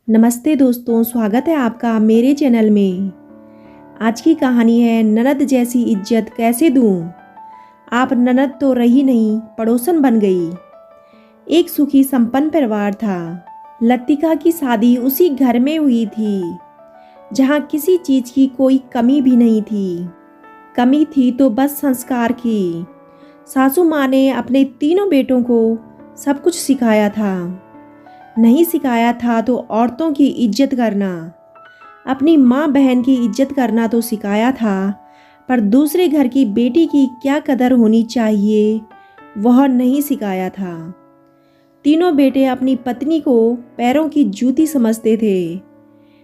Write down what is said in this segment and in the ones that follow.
नमस्ते दोस्तों, स्वागत है आपका मेरे चैनल में। आज की कहानी है ननद जैसी इज्जत कैसे दूं। आप ननद तो रही नहीं, पड़ोसन बन गई। एक सुखी संपन्न परिवार था। लतिका की शादी उसी घर में हुई थी जहां किसी चीज की कोई कमी भी नहीं थी। कमी थी तो बस संस्कार की। सासू माँ ने अपने तीनों बेटों को सब कुछ सिखाया था। नहीं सिखाया था तो औरतों की इज्जत करना, अपनी माँ बहन की इज्जत करना तो सिखाया था, पर दूसरे घर की बेटी की क्या कदर होनी चाहिए वह नहीं सिखाया था। तीनों बेटे अपनी पत्नी को पैरों की जूती समझते थे।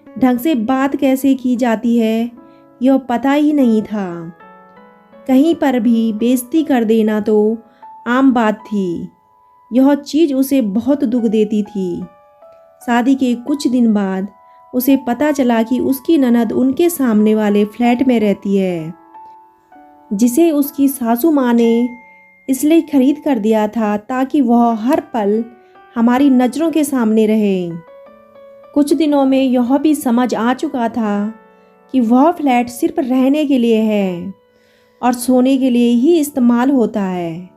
ढंग से बात कैसे की जाती है यह पता ही नहीं था। कहीं पर भी बेइज्जती कर देना तो आम बात थी। यह चीज़ उसे बहुत दुख देती थी। शादी के कुछ दिन बाद उसे पता चला कि उसकी ननद उनके सामने वाले फ्लैट में रहती है, जिसे उसकी सासू माँ ने इसलिए खरीद कर दिया था ताकि वह हर पल हमारी नज़रों के सामने रहे। कुछ दिनों में यह भी समझ आ चुका था कि वह फ्लैट सिर्फ रहने के लिए है और सोने के लिए ही इस्तेमाल होता है।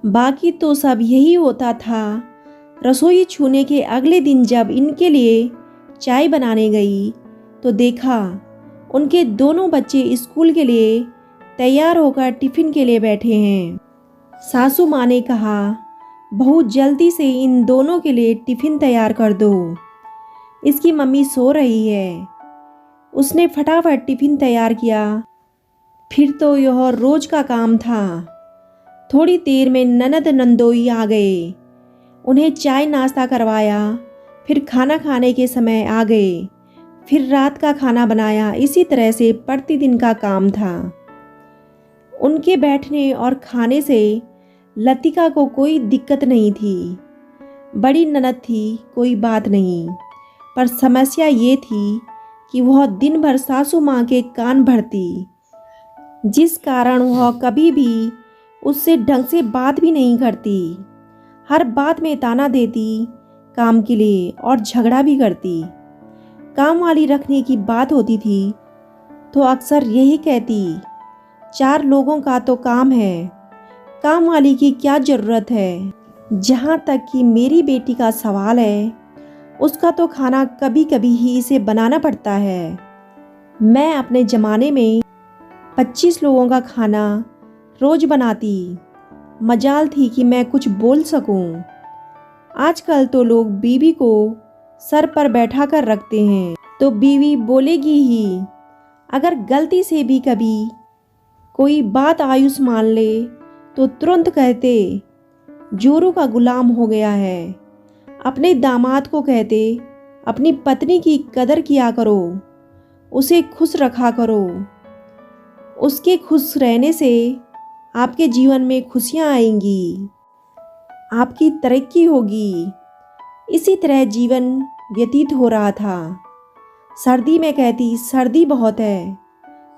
बाकी तो सब यही होता था। रसोई छूने के अगले दिन जब इनके लिए चाय बनाने गई तो देखा उनके दोनों बच्चे स्कूल के लिए तैयार होकर टिफ़िन के लिए बैठे हैं। सासू माँ ने कहा, बहू जल्दी से इन दोनों के लिए टिफ़िन तैयार कर दो, इसकी मम्मी सो रही है। उसने फटाफट टिफ़िन तैयार किया। फिर तो यह रोज़ का काम था। थोड़ी देर में ननद नंदोई आ गए। उन्हें चाय नाश्ता करवाया, फिर खाना खाने के समय आ गए, फिर रात का खाना बनाया। इसी तरह से प्रतिदिन का काम था। उनके बैठने और खाने से लतिका को कोई दिक्कत नहीं थी। बड़ी ननद थी, कोई बात नहीं, पर समस्या ये थी कि वह दिन भर सासू माँ के कान भरती, जिस कारण वह कभी भी उससे ढंग से बात भी नहीं करती। हर बात में ताना देती काम के लिए और झगड़ा भी करती। काम वाली रखने की बात होती थी तो अक्सर यही कहती, 4 लोगों का तो काम है, काम वाली की क्या ज़रूरत है। जहाँ तक कि मेरी बेटी का सवाल है, उसका तो खाना कभी कभी ही इसे बनाना पड़ता है। मैं अपने ज़माने में 25 लोगों का खाना रोज़ बनाती। मजाल थी कि मैं कुछ बोल सकूं। आजकल तो लोग बीवी को सर पर बैठा कर रखते हैं तो बीवी बोलेगी ही। अगर गलती से भी कभी कोई बात आयुष मान ले तो तुरंत कहते, जोरू का गुलाम हो गया है। अपने दामाद को कहते, अपनी पत्नी की कदर किया करो, उसे खुश रखा करो। उसके खुश रहने से आपके जीवन में खुशियाँ आएंगी, आपकी तरक्की होगी। इसी तरह जीवन व्यतीत हो रहा था। सर्दी में कहती, सर्दी बहुत है,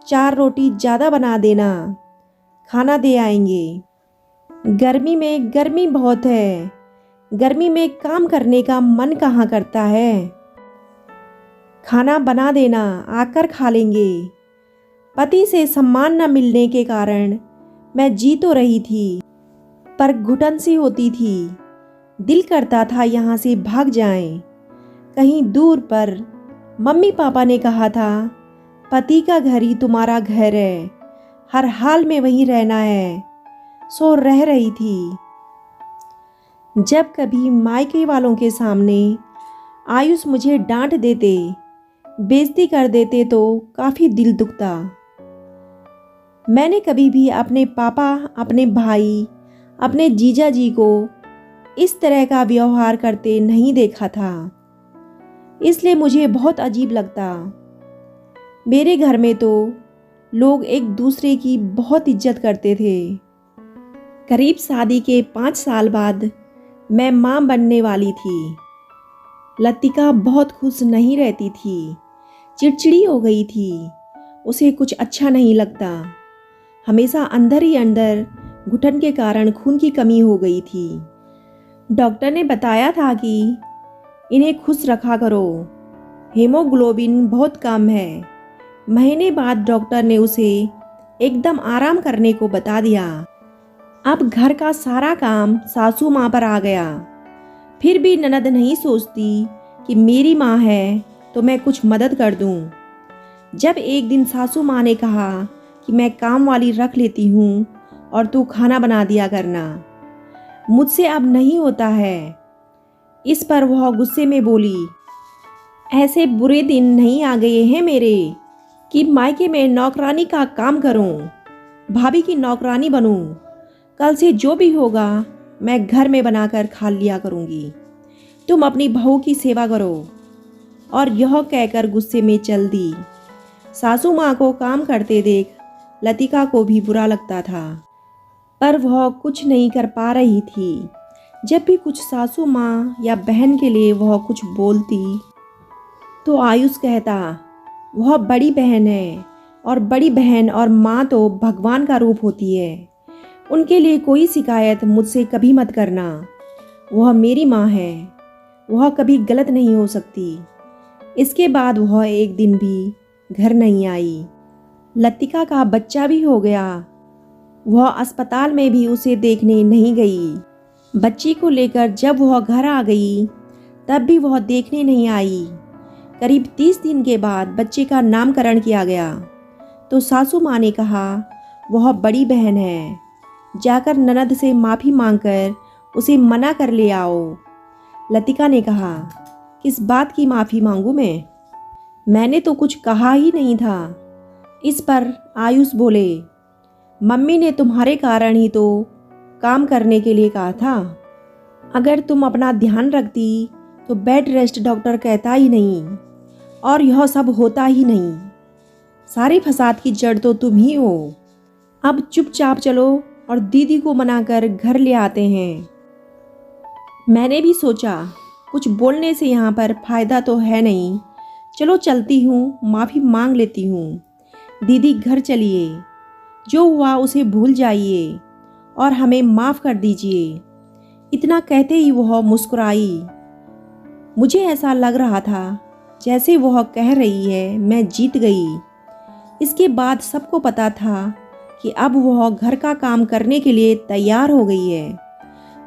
4 रोटी ज़्यादा बना देना, खाना दे आएंगे। गर्मी में गर्मी बहुत है, गर्मी में काम करने का मन कहाँ करता है, खाना बना देना, आकर खा लेंगे। पति से सम्मान न मिलने के कारण मैं जी तो रही थी, पर घुटन सी होती थी। दिल करता था यहाँ से भाग जाएं, कहीं दूर पर। मम्मी पापा ने कहा था, पति का घर ही तुम्हारा घर है, हर हाल में वहीं रहना है। सो रह रही थी। जब कभी मायके वालों के सामने आयुष मुझे डांट देते, बेइज्जती कर देते तो काफ़ी दिल दुखता। मैंने कभी भी अपने पापा, अपने भाई, अपने जीजा जी को इस तरह का व्यवहार करते नहीं देखा था, इसलिए मुझे बहुत अजीब लगता। मेरे घर में तो लोग एक दूसरे की बहुत इज्जत करते थे। करीब शादी के 5 साल बाद मैं माँ बनने वाली थी। लतिका बहुत खुश नहीं रहती थी, चिड़चिड़ी हो गई थी। उसे कुछ अच्छा नहीं लगता। हमेशा अंदर ही अंदर घुटन के कारण खून की कमी हो गई थी। डॉक्टर ने बताया था कि इन्हें खुश रखा करो, हीमोग्लोबिन बहुत कम है। महीने बाद डॉक्टर ने उसे एकदम आराम करने को बता दिया। अब घर का सारा काम सासू माँ पर आ गया। फिर भी ननद नहीं सोचती कि मेरी माँ है तो मैं कुछ मदद कर दूँ। जब एक दिन सासू माँ ने कहा कि मैं काम वाली रख लेती हूँ और तू खाना बना दिया करना, मुझसे अब नहीं होता है। इस पर वह गुस्से में बोली, ऐसे बुरे दिन नहीं आ गए हैं मेरे कि मायके में नौकरानी का काम करूं, भाभी की नौकरानी बनूं। कल से जो भी होगा मैं घर में बनाकर खा लिया करूंगी, तुम अपनी बहू की सेवा करो। और यह कहकर गुस्से में चल दी। सासू माँ को काम करते देख लतिका को भी बुरा लगता था, पर वह कुछ नहीं कर पा रही थी। जब भी कुछ सासू माँ या बहन के लिए वह कुछ बोलती तो आयुष कहता, वह बड़ी बहन है और बड़ी बहन और माँ तो भगवान का रूप होती है, उनके लिए कोई शिकायत मुझसे कभी मत करना। वह मेरी माँ है, वह कभी गलत नहीं हो सकती। इसके बाद वह एक दिन भी घर नहीं आई। लतिका का बच्चा भी हो गया। वह अस्पताल में भी उसे देखने नहीं गई। बच्ची को लेकर जब वह घर आ गई तब भी वह देखने नहीं आई। करीब 30 दिन के बाद बच्चे का नामकरण किया गया तो सासू माँ ने कहा, वह बड़ी बहन है, जाकर ननद से माफ़ी मांगकर उसे मना कर ले आओ। लतिका ने कहा, किस बात की माफ़ी मांगूं मैंने तो कुछ कहा ही नहीं था। इस पर आयुष बोले, मम्मी ने तुम्हारे कारण ही तो काम करने के लिए कहा था। अगर तुम अपना ध्यान रखती तो बेड रेस्ट डॉक्टर कहता ही नहीं और यह सब होता ही नहीं। सारे फसाद की जड़ तो तुम ही हो। अब चुपचाप चलो और दीदी को मनाकर घर ले आते हैं। मैंने भी सोचा कुछ बोलने से यहाँ पर फायदा तो है नहीं, चलो चलती हूँ, माफ़ी मांग लेती हूँ। दीदी घर चलिए, जो हुआ उसे भूल जाइए और हमें माफ़ कर दीजिए। इतना कहते ही वह मुस्कुराई। मुझे ऐसा लग रहा था जैसे वह कह रही है मैं जीत गई। इसके बाद सबको पता था कि अब वह घर का काम करने के लिए तैयार हो गई है,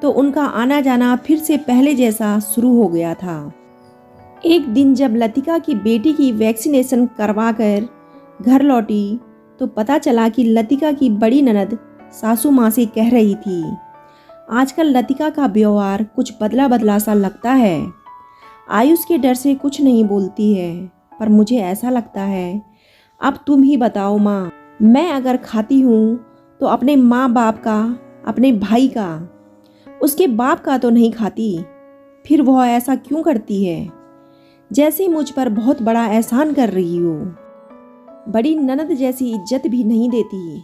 तो उनका आना जाना फिर से पहले जैसा शुरू हो गया था। एक दिन जब लतिका की बेटी की वैक्सीनेशन करवाकर घर लौटी तो पता चला कि लतिका की बड़ी ननद सासू माँ से कह रही थी, आजकल लतिका का व्यवहार कुछ बदला बदला सा लगता है। आयुष के डर से कुछ नहीं बोलती है, पर मुझे ऐसा लगता है, अब तुम ही बताओ माँ, मैं अगर खाती हूँ तो अपने माँ बाप का, अपने भाई का, उसके बाप का तो नहीं खाती। फिर वह ऐसा क्यों करती है, जैसे मुझ पर बहुत बड़ा एहसान कर रही हो। बड़ी ननद जैसी इज्जत भी नहीं देती।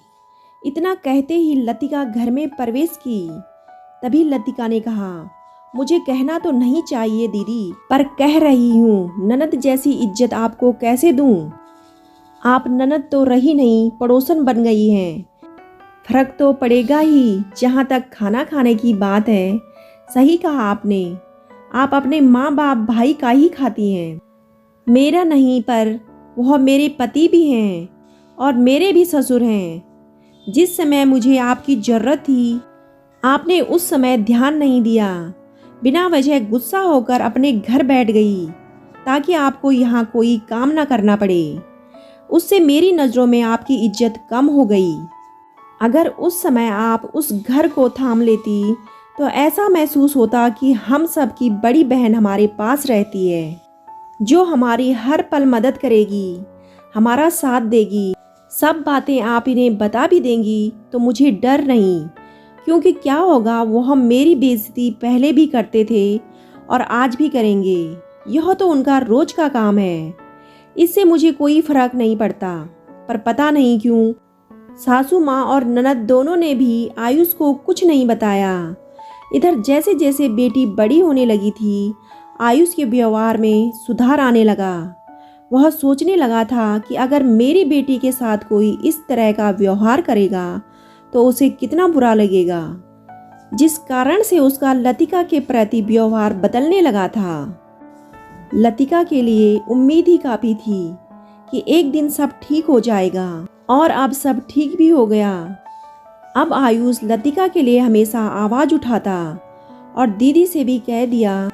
इतना कहते ही लतिका घर में प्रवेश की। तभी लतिका ने कहा, मुझे कहना तो नहीं चाहिए दीदी, पर कह रही हूँ, ननद जैसी इज्जत आपको कैसे दूँ। आप ननद तो रही नहीं, पड़ोसन बन गई हैं। फर्क तो पड़ेगा ही। जहाँ तक खाना खाने की बात है, सही कहा आपने, आप अपने माँ बाप भाई का ही खाती हैं, मेरा नहीं। पर वह मेरे पति भी हैं और मेरे भी ससुर हैं। जिस समय मुझे आपकी ज़रूरत थी आपने उस समय ध्यान नहीं दिया, बिना वजह गुस्सा होकर अपने घर बैठ गई ताकि आपको यहाँ कोई काम ना करना पड़े। उससे मेरी नज़रों में आपकी इज्जत कम हो गई। अगर उस समय आप उस घर को थाम लेती तो ऐसा महसूस होता कि हम सब की बड़ी बहन हमारे पास रहती है, जो हमारी हर पल मदद करेगी, हमारा साथ देगी। सब बातें आप इन्हें बता भी देंगी तो मुझे डर नहीं, क्योंकि क्या होगा, वो हम मेरी बेइज्जती पहले भी करते थे और आज भी करेंगे। यह तो उनका रोज का काम है, इससे मुझे कोई फर्क नहीं पड़ता। पर पता नहीं क्यों सासू माँ और ननद दोनों ने भी आयुष को कुछ नहीं बताया। इधर जैसे जैसे बेटी बड़ी होने लगी थी, आयुष के व्यवहार में सुधार आने लगा। वह सोचने लगा था कि अगर मेरी बेटी के साथ कोई इस तरह का व्यवहार करेगा तो उसे कितना बुरा लगेगा, जिस कारण से उसका लतिका के प्रति व्यवहार बदलने लगा था। लतिका के लिए उम्मीद ही काफ़ी थी कि एक दिन सब ठीक हो जाएगा, और अब सब ठीक भी हो गया। अब आयुष लतिका के लिए हमेशा आवाज़ उठाता और दीदी से भी कह दिया,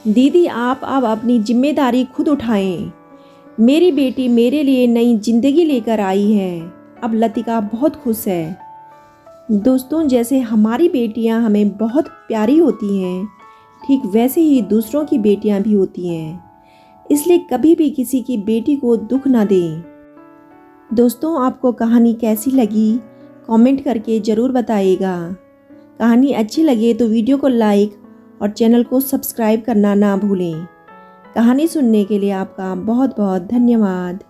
दीदी आप अब अपनी जिम्मेदारी खुद उठाएं। मेरी बेटी मेरे लिए नई जिंदगी लेकर आई है। अब लतिका बहुत खुश है। दोस्तों, जैसे हमारी बेटियां हमें बहुत प्यारी होती हैं, ठीक वैसे ही दूसरों की बेटियां भी होती हैं। इसलिए कभी भी किसी की बेटी को दुख ना दें। दोस्तों, आपको कहानी कैसी लगी कमेंट करके ज़रूर बताइएगा। कहानी अच्छी लगे तो वीडियो को लाइक और चैनल को सब्सक्राइब करना ना भूलें। कहानी सुनने के लिए आपका बहुत बहुत धन्यवाद।